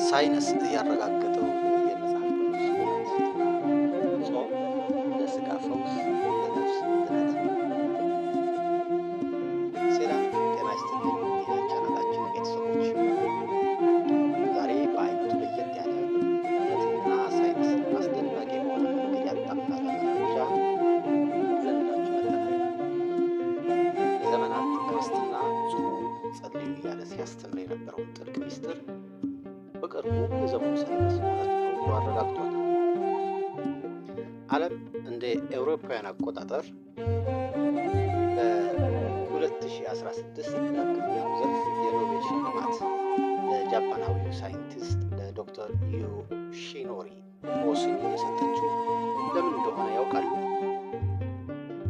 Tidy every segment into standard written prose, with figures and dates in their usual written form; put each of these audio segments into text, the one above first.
ሳይንስ ያረጋገጠው የመጽሐፍ ቅዱስ እውነት ጾም ለሥጋ ፈውስ፣ ለነፍስ ድነት። ሰላም ጤና ይስጥልኝ የቻናላችን ቤተሰቦች፣ ዛሬ በአይነቱ ለየት ያለ እውነትና ሳይንስ አስደናቂ በሆነ መንገድ ያጣመረ መረጃ ይዘንላችሁ መጥተናል። ለዘመናት ክርስትና ጾሙ፣ ጸልዩ እያለ ሲያስተምር የነበረውን ጥልቅ ሚስጥር በቅርቡ የዘመኑ ሳይንስ እውነት ነው ብሎ አረጋግጧል። ዓለም እንደ አውሮፓውያን አቆጣጠር በ2016 ለሕክምናው ዘርፍ የኖቤል ሽልማት ለጃፓናዊው ሳይንቲስት ለዶክተር ዮሺኖሪ ኦሱሚ የሰጠችው ለምን እንደሆነ ያውቃሉ?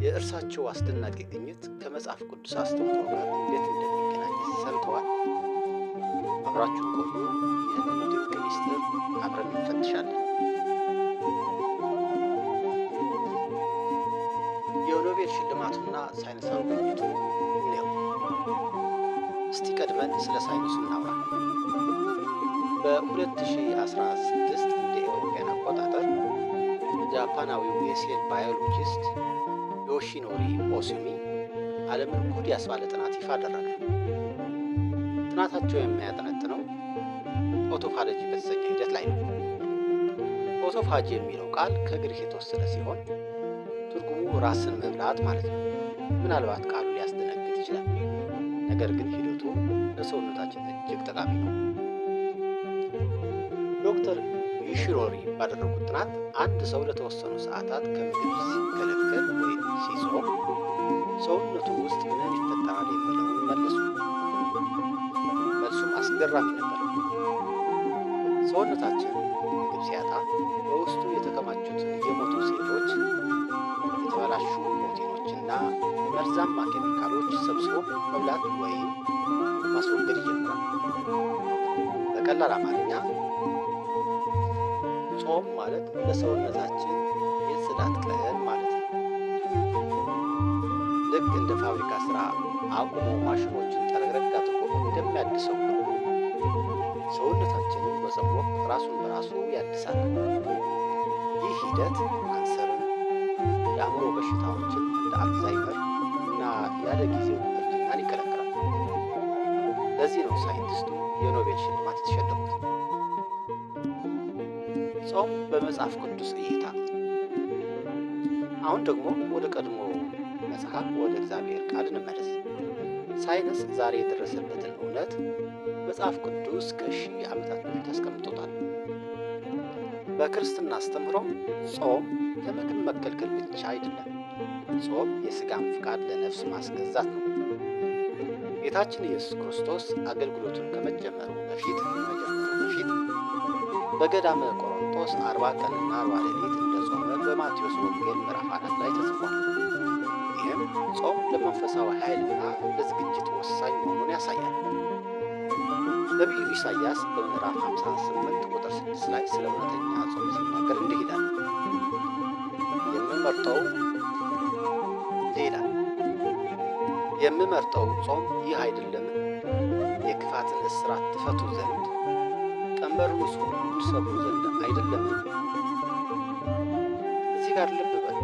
የእርሳቸው አስደናቂ ግኝት ከመጽሐፍ ቅዱስ አስተምህሮ ጋር እንዴት እንደሚገናኝ ሰምተዋል? አብራችሁን ቆዩ። ይህንን ድንቅ ሚስጥር አብረን እንፈትሻለን። የኖቤል ሽልማቱና ሳይንሳዊ ግኝቱ ነው። እስቲ ቀድመን ስለ ሳይንሱ እናውራ። በ2016 እንደ አውሮፓውያን አቆጣጠር ጃፓናዊው የሴል ባዮሎጂስት ዮሺኖሪ ኦሱሚ ዓለምን ጉድ ያስባለ ጥናት ይፋ አደረገ። ጥናታቸው የሚያጠነጥነው ኦቶፋጂ በተሰኘ ሂደት ላይ ነው። ኦቶፋጂ የሚለው ቃል ከግሪክ የተወሰደ ሲሆን ትርጉሙ ራስን መብላት ማለት ነው። ምናልባት ቃሉ ሊያስደነግጥ ይችላል፣ ነገር ግን ሂደቱ ለሰውነታችን እጅግ ጠቃሚ ነው። ዶክተር ዮሺኖሪ ባደረጉት ጥናት አንድ ሰው ለተወሰኑ ሰዓታት ከምግብ ሲከለከል ወይም ሲጾም ሰውነቱ ውስጥ ምን ይፈጠራል የሚለውን መለሱ። መልሱም አስገራሚ ነበር። ሰውነታችን ምግብ ሲያጣ በውስጡ የተከማቹትን የሞቱ ሴሎች፣ የተበላሹ ፕሮቲኖችና መርዛማ ኬሚካሎች ሰብስቦ መብላት ወይም ማስወገድ ይጀምራል። በቀላል አማርኛ ጾም ማለት ለሰውነታችን የጽዳት ቀን ማለት ነው። ልክ እንደ ፋብሪካ ስራ አቁሞ ማሽኖችን ጠረግረግ አድርጎ እንደሚያድሰው ሁሉ ሰውነታችንን በጾም ወቅት ራሱን በራሱ ያድሳል። ይህ ሂደት ካንሰርን፣ የአእምሮ በሽታዎችን እንደ አልዛይመር እና ያለ ጊዜው እርጅናን ይከላከላል። ለዚህ ነው ሳይንቲስቱ የኖቤል ሽልማት የተሸለሙት። ጾም በመጽሐፍ ቅዱስ እይታ። አሁን ደግሞ ወደ ቀድሞ መጽሐፍ ወደ እግዚአብሔር ቃል እንመለስ። ሳይንስ ዛሬ የደረሰበትን እውነት መጽሐፍ ቅዱስ ከሺህ ዓመታት በፊት አስቀምጦታል። በክርስትና አስተምህሮ ጾም ከምግብ መከልከል ብቻ አይደለም። ጾም የሥጋን ፍቃድ ለነፍስ ማስገዛት ነው። ጌታችን ኢየሱስ ክርስቶስ አገልግሎቱን ከመጀመሩ በፊት በገዳመ ቆሮንቶስ 40 ቀንና 40 ሌሊት እንደጾመ በማቴዎስ ወንጌል ምዕራፍ 4 ላይ ተጽፏል። ይህም ጾም ለመንፈሳዊ ኃይልና ለዝግጅት ወሳኝ መሆኑን ያሳያል። ነቢዩ ኢሳይያስ በምዕራፍ 58 ቁጥር 6 ላይ ስለ እውነተኛ ጾም ሲናገር እንዲህ ይላል፣ የምመርጠው ጾም ይህ አይደለምን? የክፋትን እስራት ትፈቱ ዘንድ ቀንበሩንስ ሁሉ ትሰብሩ ዘንድ አይደለምን? እዚህ ጋር ልብ በል።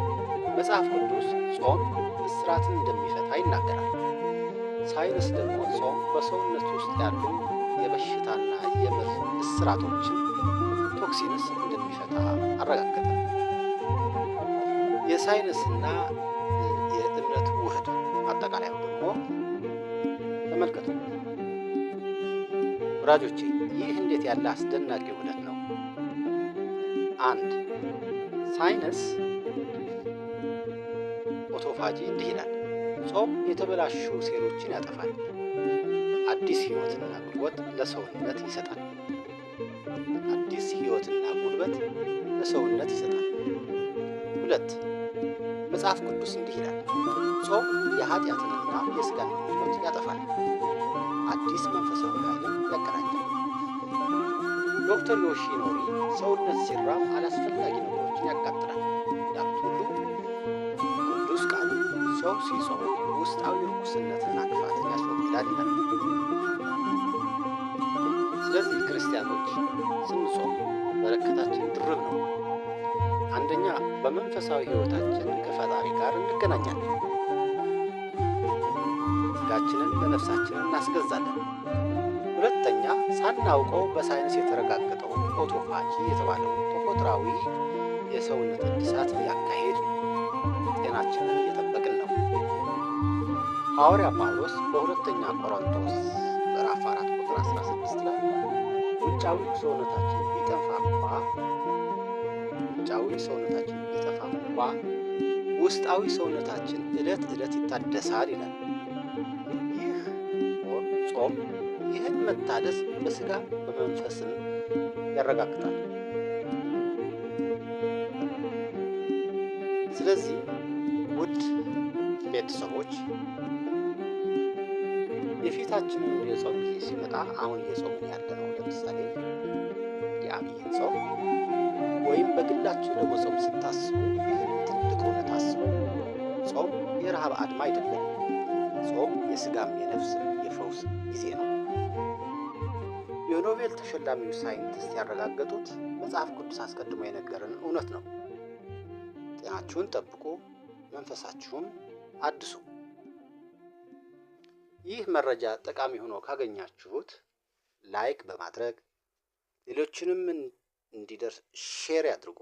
መጽሐፍ ቅዱስ ጾም እስራትን እንደሚፈታ ይናገራል። ሳይንስ ደግሞ ጾም በሰውነት ውስጥ ያሉ የበሽታና የመርዝ እስራቶችን ቶክሲንስ እንደሚፈታ አረጋገጠ። የሳይንስና የእምነት ውህድ አጠቃላዩ ደግሞ ተመልከቱ ወዳጆቼ። ይህ እንዴት ያለ አስደናቂ ውህደት ነው! አንድ ሳይንስ ኦቶፋጂ እንዲህ ይላል፣ ጾም የተበላሹ ሴሎችን ያጠፋል፣ አዲስ ሕይወትና ጉልበት ለሰውነት ይሰጣል። ሁለት መጽሐፍ ቅዱስ እንዲህ ይላል፣ ጾም የኃጢአትንና የሥጋን ምኞት ያጠፋል፣ አዲስ መንፈሳዊ ኃይልን ያቀናጃል። ዶክተር ዮሺኖሪ ሰውነት ሲራብ አላስፈላጊ ነገሮችን ያቃጥላል እንዳሉት ሁሉ ቅዱስ ቃሉ ሰው ሲጾም ውስጣዊ ርኩስነትና ክፋትን ያስወግዳል ይላል። ስለዚህ ክርስቲያን ክርስቲያኖች ስንጾም በረከታችን ድርብ ነው። አንደኛ በመንፈሳዊ ሕይወታችን ከፈጣሪ ጋር እንገናኛለን። ሥጋችንን ለነፍሳችን እናስገዛለን። ሁለተኛ ሳናውቀው በሳይንስ የተረጋገጠው ኦቶፋጂ የተባለው ተፈጥሯዊ የሰውነት እድሳት እያካሄድ ጤናችንን እየጠበቅን ነው። ሐዋርያ ጳውሎስ በሁለተኛ ቆሮንቶስ ምዕራፍ 4 ቁጥር 16 ላይ ውጫዊ ሰውነታችን ቢጠፋ እንኳ ውስጣዊ ሰውነታችን ዕለት ዕለት ይታደሳል ይላል። ይህ ጾም ይህን መታደስ በሥጋ በመንፈስም ያረጋግጣል። ስለዚህ ውድ ቤተሰቦች የፊታችንን የጾም ጊዜ ሲመጣ አሁን እየጾምን ያለነው ለምሳሌ የአብይን ጾም ወይም በግላችሁ ለመጾም ስታስቡ ይህን ትልቅ እውነት አስቡ። ጾም የረሃብ አድማ አይደለም። ጾም የሥጋም የነፍስም የፈውስ ጊዜ ነው። የኖቤል ተሸላሚው ሳይንቲስት ያረጋገጡት መጽሐፍ ቅዱስ አስቀድሞ የነገረን እውነት ነው። ጤናችሁን ጠብቁ፣ መንፈሳችሁም አድሱ። ይህ መረጃ ጠቃሚ ሆኖ ካገኛችሁት ላይክ በማድረግ ሌሎችንም እንዲደርስ ሼር ያድርጉ።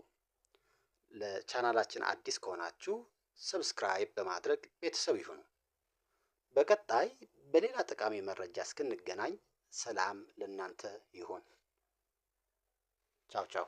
ለቻናላችን አዲስ ከሆናችሁ ሰብስክራይብ በማድረግ ቤተሰብ ይሁኑ። በቀጣይ በሌላ ጠቃሚ መረጃ እስክንገናኝ ሰላም ለእናንተ ይሁን። ቻው ቻው።